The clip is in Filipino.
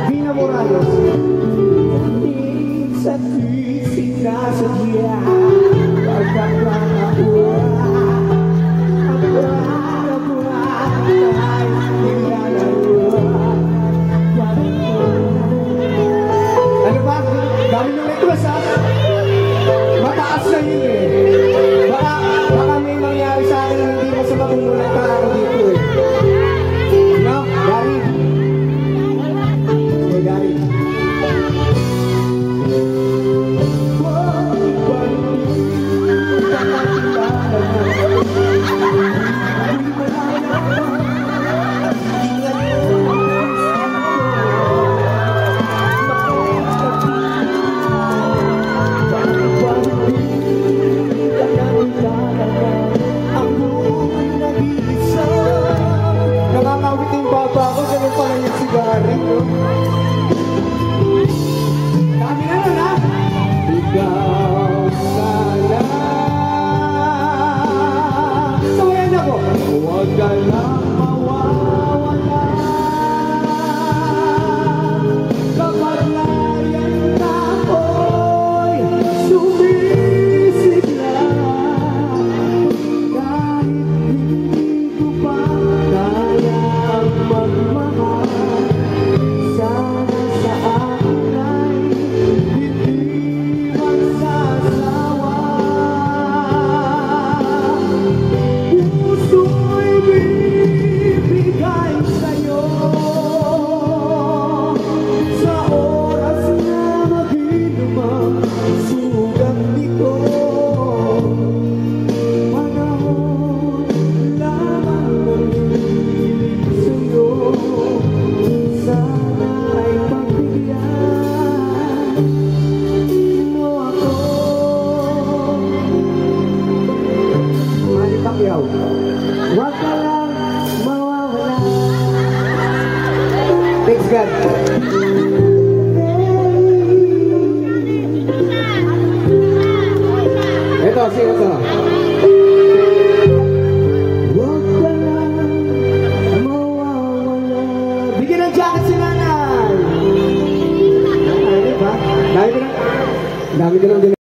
Vina Morales. Sa tuwing sinasadya pagkakalawa ang buwan ay nilalaro. Ano ba? Dami ng request ha? Mataas na yun eh. Baka may mangyari sa akin na hindi masama kung muna ka ako dito eh. No? Gary? Okay, Gary. Nakakawit yung baba ko, ganun pala yung sigari, no? Dami na nun, ha? Ikaw sana. Sawayan niyo ako. Huwag ka lang mawawala. Kapag layan na ako'y sumisigla. Kahit hindi ko pa kayang magmahal, sana sa akin ay hindi magsasawa. Puso'y bibigay sa'yo sa oras na mag-inumang sugat nito. Panahon lamang nanginig sa'yo, sana ay pagbigyan mo ako. Manny Pacquiao, huwag ka lang mawawala. Thanks God. Ito, sino to? Huwag ka lang mawawala. Bigyan ng jacket si nanay. Ano ba? Dami ko lang din.